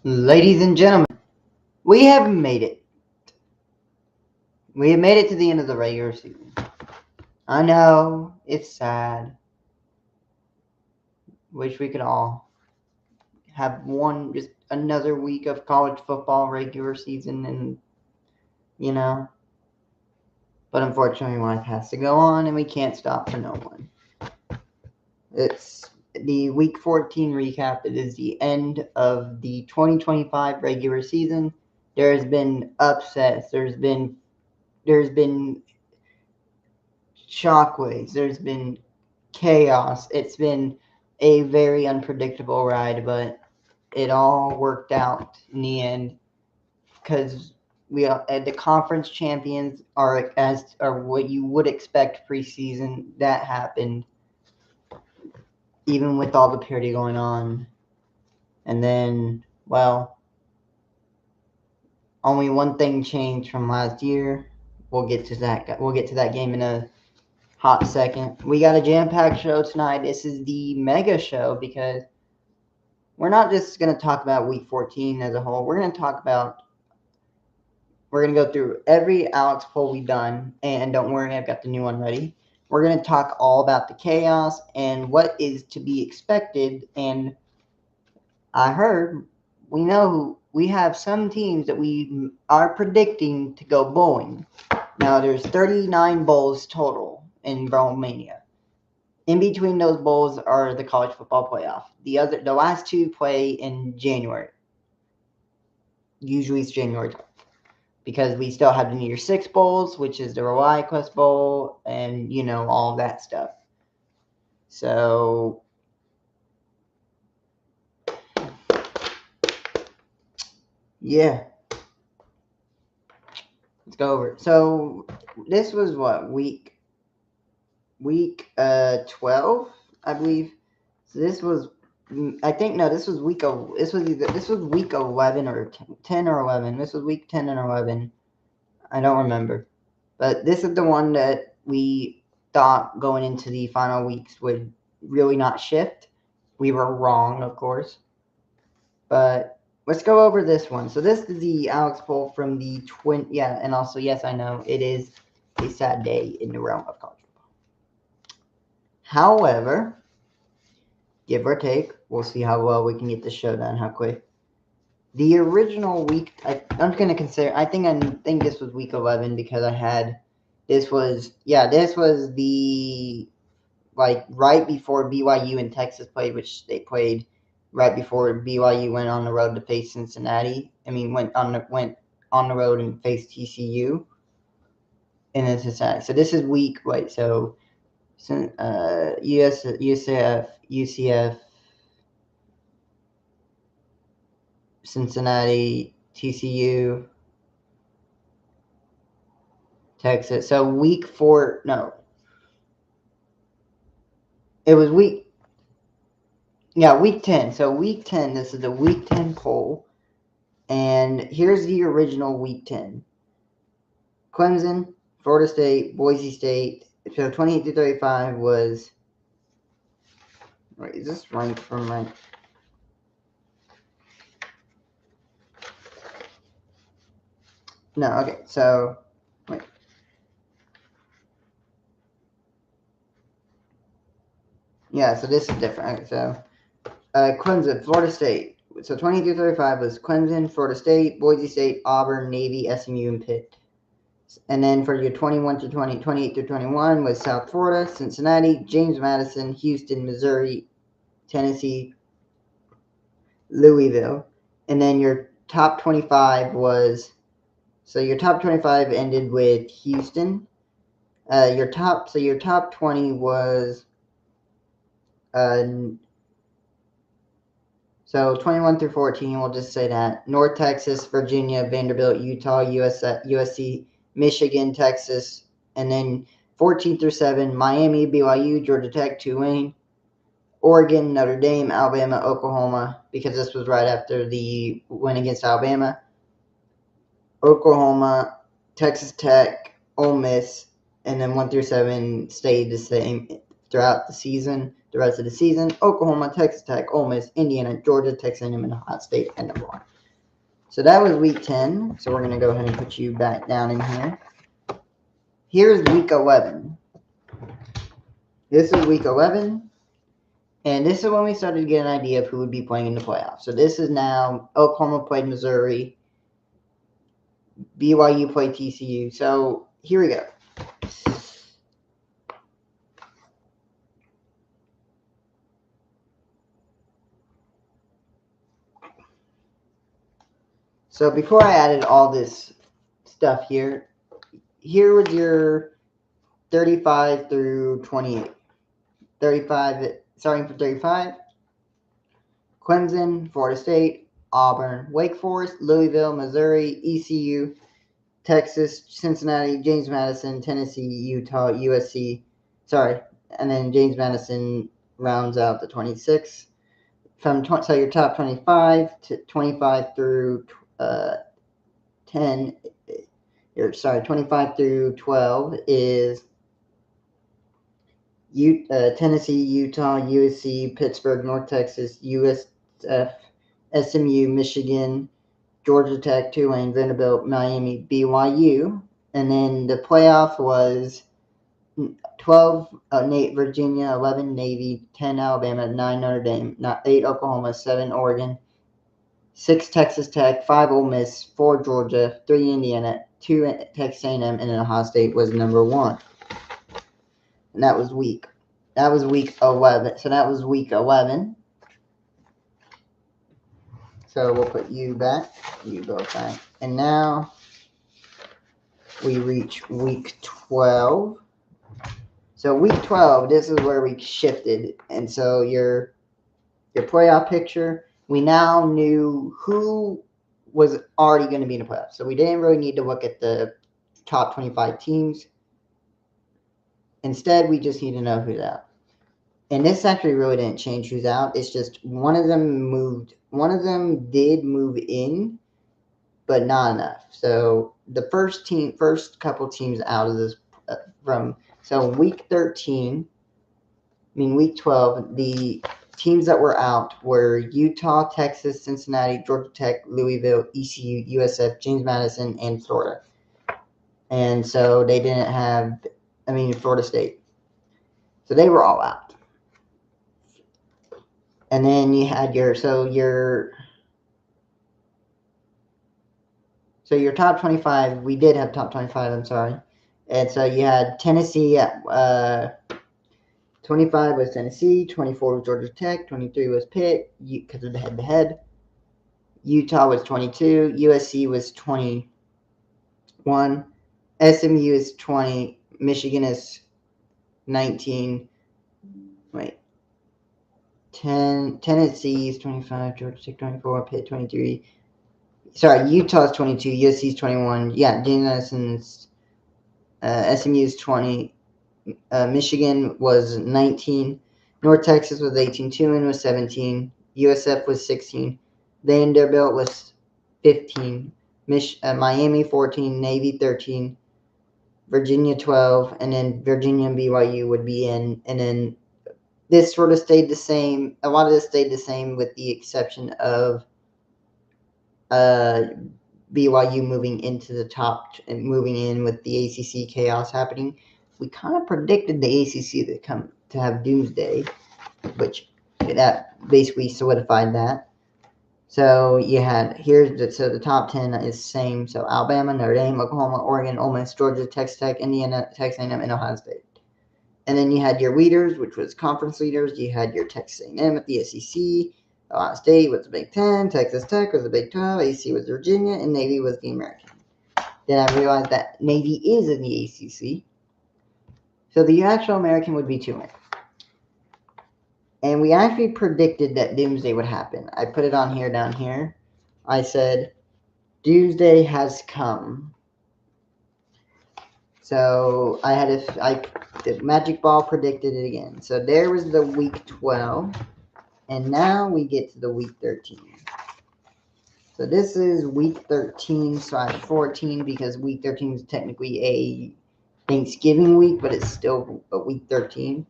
Ladies and gentlemen, we have made it. We have made it to the end of the regular season. I know, it's sad. Wish we could all have just another week of college football regular season and. But unfortunately, life has to go on and we can't stop for no one. It's the week 14 recap. It is the end of the 2025 regular season. There's been upsets. There's been shockwaves. There's been chaos. It's been a very unpredictable ride, but it all worked out in the end because the conference champions are what you would expect preseason. That happened even with all the parity going on, and then only one thing changed from last year. We'll get to that game in a hot second. We got a jam-packed show tonight. This is the mega show because we're not just going to talk about week 14 as a whole. We're going to go through every Alex poll we've done, and don't worry, I've got the new one ready. We're going to talk all about the chaos and what is to be expected. And I heard we have some teams that we are predicting to go bowling. Now, there's 39 bowls total in Bowlmania. In between those bowls are the college football playoff. The last two play in January. Usually it's January 12th. Because we still have the New Year's Six bowls, which is the Reliant Quest Bowl, and all of that stuff. So yeah, let's go over it. So this was what week 12, I believe. So this was this was week 11 or 10 or 11. This was week 10 and 11. I don't remember. But this is the one that we thought going into the final weeks would really not shift. We were wrong, of course. But let's go over this one. So this is the Alex poll from the and also, yes, I know, it is a sad day in the realm of college football. However, give or take, we'll see how well we can get the show done, how quick. The original week, I'm going to consider, I think this was week 11 because this was the, right before BYU and Texas played, which they played right before BYU went on the road to face Cincinnati. Went on the road and faced TCU in Cincinnati. So this is UCF, Cincinnati, TCU, Texas. So week 4, no. It was week 10. So week 10, this is the week 10 poll. And here's the original week 10. Clemson, Florida State, Boise State. So 28 to 35 was. Wait, is this ranked from my. No, okay, so. Wait. Yeah, so this is different. Okay, so Clemson, Florida State. So 28 to 35 was Clemson, Florida State, Boise State, Auburn, Navy, SMU, and Pitt. And then for your 28 to 21 was South Florida, Cincinnati, James Madison, Houston, Missouri, Tennessee, Louisville. And then your top 25 was. So your top 25 ended with Houston. Your top 20 was. So 21 through 14, we'll just say that. North Texas, Virginia, Vanderbilt, Utah, USC, Michigan, Texas. And then 14 through 7, Miami, BYU, Georgia Tech, Tulane, Oregon, Notre Dame, Alabama, Oklahoma, because this was right after the win against Alabama. Oklahoma, Texas Tech, Ole Miss, and then 1 through 7 stayed the same throughout the season. the rest of the season. Oklahoma, Texas Tech, Ole Miss, Indiana, Georgia, Texas A&M, and Ohio State at number 1. So that was week 10. So we're going to go ahead and put you back down in here. Here's week 11. This is week 11. And this is when we started to get an idea of who would be playing in the playoffs. So this is now Oklahoma played Missouri. BYU played TCU. So here we go. So before I added all this stuff here was your 35 through 28. 35, starting from 35, Clemson, Florida State, Auburn, Wake Forest, Louisville, Missouri, ECU, Texas, Cincinnati, James Madison, Tennessee, Utah, USC. And then James Madison rounds out the 26. So your top 25 to 25 through 25 through 12 is Tennessee, Utah, USC, Pittsburgh, North Texas, USF, SMU, Michigan, Georgia Tech, Tulane, Vanderbilt, Miami, BYU. And then the playoff was 12, Virginia, 11, Navy, 10, Alabama, 9, Notre Dame, 8, Oklahoma, 7, Oregon, 6, Texas Tech, 5, Ole Miss, 4, Georgia, 3, Indiana, 2, Texas A&M, and then Ohio State was number 1. And that was week 11. So that was week 11. So we'll put you back, you both back. And now we reach week 12. So week 12, this is where we shifted. And so your playoff picture, we now knew who was already going to be in the playoffs. So we didn't really need to look at the top 25 teams. Instead, we just need to know who's out. And this actually really didn't change who's out. It's just one of them did move in, but not enough. So the first couple teams out of this week 12, the teams that were out were Utah, Texas, Cincinnati, Georgia Tech, Louisville, ECU, USF, James Madison, and Florida. And so they didn't have, Florida State. So they were all out. And then you had your top 25. We did have top 25, I'm sorry. And so you had Tennessee at 25 was Tennessee, 24 was Georgia Tech, 23 was Pitt because of the head-to-head. Utah was 22, USC was 21, SMU is 20, Michigan is 19. Tennessee is 25, Georgia Tech 24, Pitt 23. Sorry, Utah is 22, USC is 21. Yeah, James Madison's SMU is 20. Michigan was 19. North Texas was 18. Tulane was 17. USF was 16. Vanderbilt was 15. Miami 14. Navy 13. Virginia 12. And then Virginia and BYU would be in. And then this sort of stayed the same. A lot of this stayed the same with the exception of BYU moving into the top and moving in with the ACC chaos happening. We kind of predicted the ACC to have doomsday, which that basically solidified that. So you had the top 10 is the same. So Alabama, Notre Dame, Oklahoma, Oregon, Ole Miss, Georgia, Texas Tech, Indiana, Texas A&M, and Ohio State. And then you had your leaders, which was conference leaders. You had your Texas A&M at the SEC. Ohio State was the Big Ten. Texas Tech was the Big 12. AC was Virginia, and Navy was the American. Then I realized that Navy is in the ACC. So the actual American would be 2 men. And we actually predicted that doomsday would happen. I put it on here down here. I said, doomsday has come. So the magic ball predicted it again. So there was the week 12. And now we get to the week 13. So this is week 13/14 because week 13 is technically a Thanksgiving week, but it's still a week 13.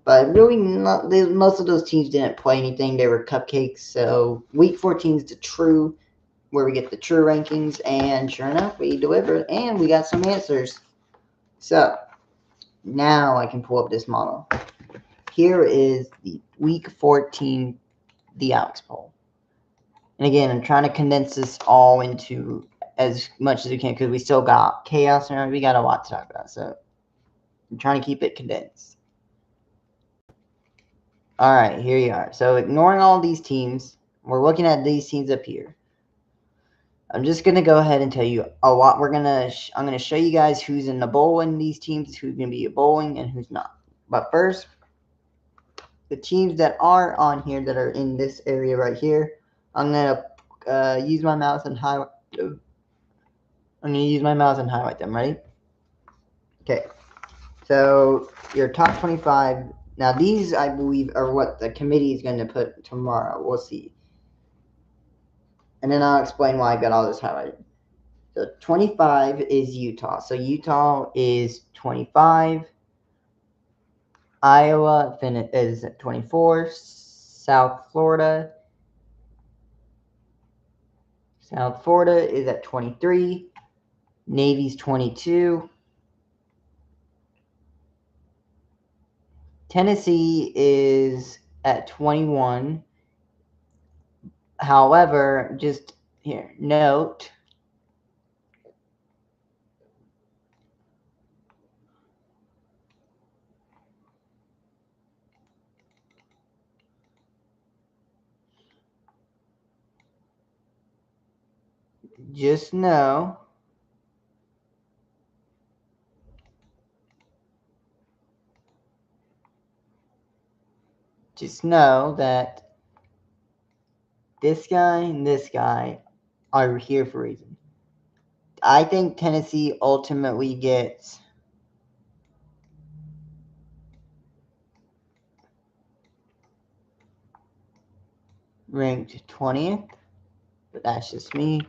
But really, most of those teams didn't play anything. They were cupcakes. So week 14 is the true, where we get the true rankings. And sure enough, we delivered, and we got some answers. So now I can pull up this model. Here is the week 14, the Alex poll. And again, I'm trying to condense this all into as much as we can because we still got chaos and we got a lot to talk about. So I'm trying to keep it condensed. All right, here you are. So ignoring all these teams, we're looking at these teams up here. I'm just gonna go ahead and tell you a lot. I'm gonna show you guys who's in the bowl in these teams, who's gonna be bowling, and who's not. But first, the teams that are on here that are in this area right here, I'm gonna use my mouse and highlight. I'm gonna use my mouse and highlight them. Ready? Okay. So your top 25. Now these, I believe, are what the committee is going to put tomorrow. We'll see. And then I'll explain why I got all this highlighted. So 25 is Utah. So Utah is 25. Iowa is at 24. South Florida is at 23. Navy's 22. Tennessee is at 21. However, just here, note, just know that this guy and this guy are here for a reason. I think Tennessee ultimately gets ranked 20th, but that's just me.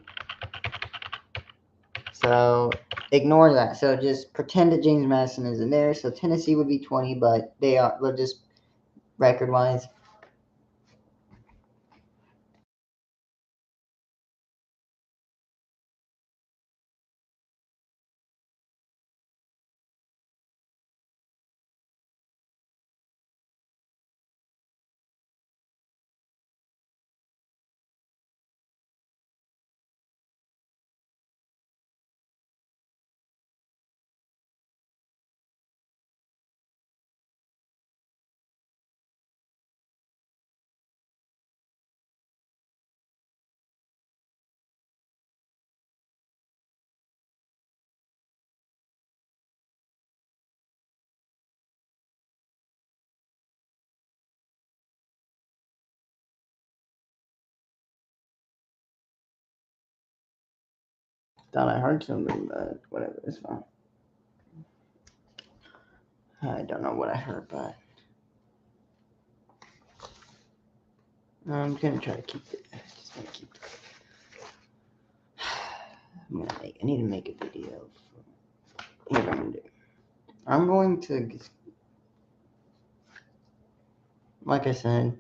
So ignore that. So just pretend that James Madison isn't there. So Tennessee would be 20, but they are just record-wise. Thought I heard something, but whatever, it's fine. I don't know what I heard, but I'm gonna try to keep it. Just gonna keep it. I need to make a video. Here's what I'm gonna do. I'm going to, like I said,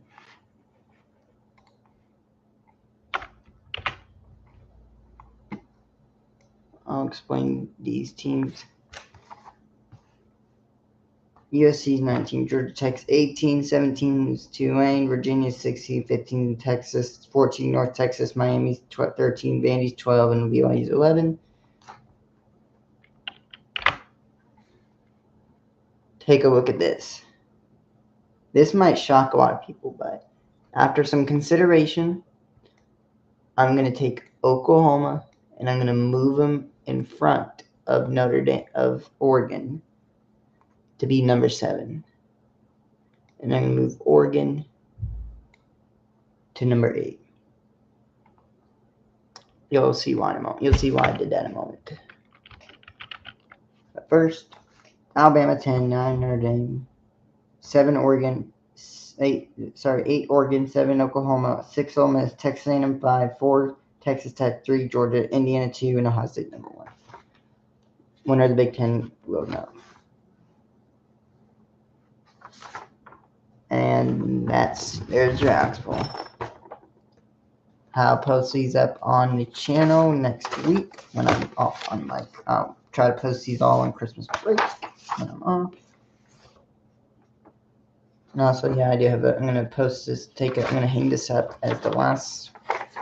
I'll explain these teams. USC is 19, Georgia Tech's 18, 17 is Tulane, Virginia 16, 15 Texas, 14 North Texas, Miami's 13, Vandy's 12, and BYU's 11. Take a look at this. This might shock a lot of people, but after some consideration, I'm going to take Oklahoma and I'm going to move them in front of of Oregon to be number 7. And I'm going to move Oregon to number 8. You'll see why in a moment. You'll see why I did that in a moment. But first, Alabama 10, 9 Notre Dame, 7 Oregon, 8 Oregon, 7 Oklahoma, 6 Ole Miss, Texas A&M 5, 4 Texas Tech, 3 Georgia, Indiana 2, and Ohio State number 1. Winner of the Big Ten will know. And there's your Axel. I'll post these up on the channel next week when I'm off on I'll try to post these all on Christmas break when I'm off. And also, yeah, I do have I'm gonna post this, I'm gonna hang this up as the last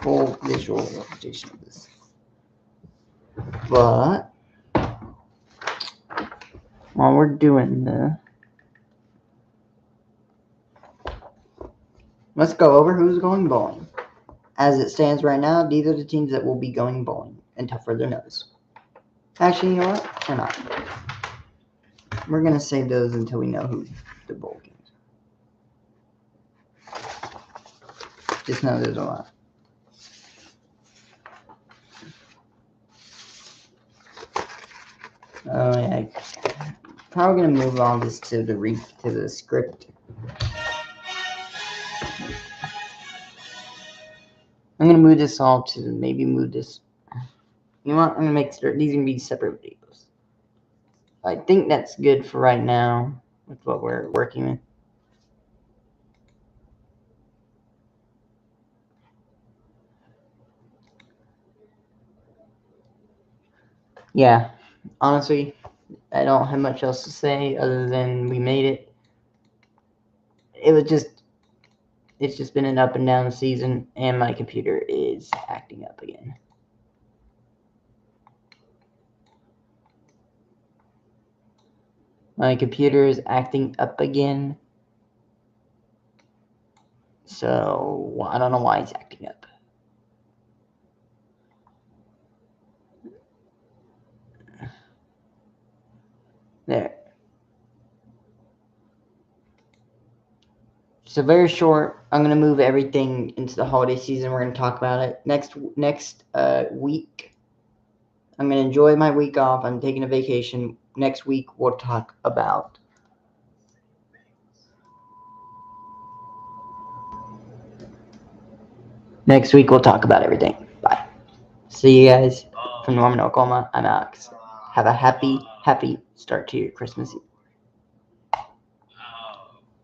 full visual representation of this. But while we're doing this, let's go over who's going bowling. As it stands right now, these are the teams that will be going bowling until further notice. Actually, you know what? We're not. We're going to save those until we know who the bowl games are. Just know there's a lot. Oh, yeah. Probably going to move all this to the script. I'm going to move this all to maybe move this. You know what? I'm going to make these going to be separate videos. I think that's good for right now with what we're working with. Yeah, honestly, I don't have much else to say other than we made it. It's just been an up and down season, and my computer is acting up again. My computer is acting up again. So, I don't know why it's acting up. There. So very short. I'm gonna move everything into the holiday season. We're gonna talk about it next week. I'm gonna enjoy my week off. I'm taking a vacation. Next week we'll talk about everything. Bye. See you guys from Norman, Oklahoma. I'm Alex. Have a happy start to your Christmas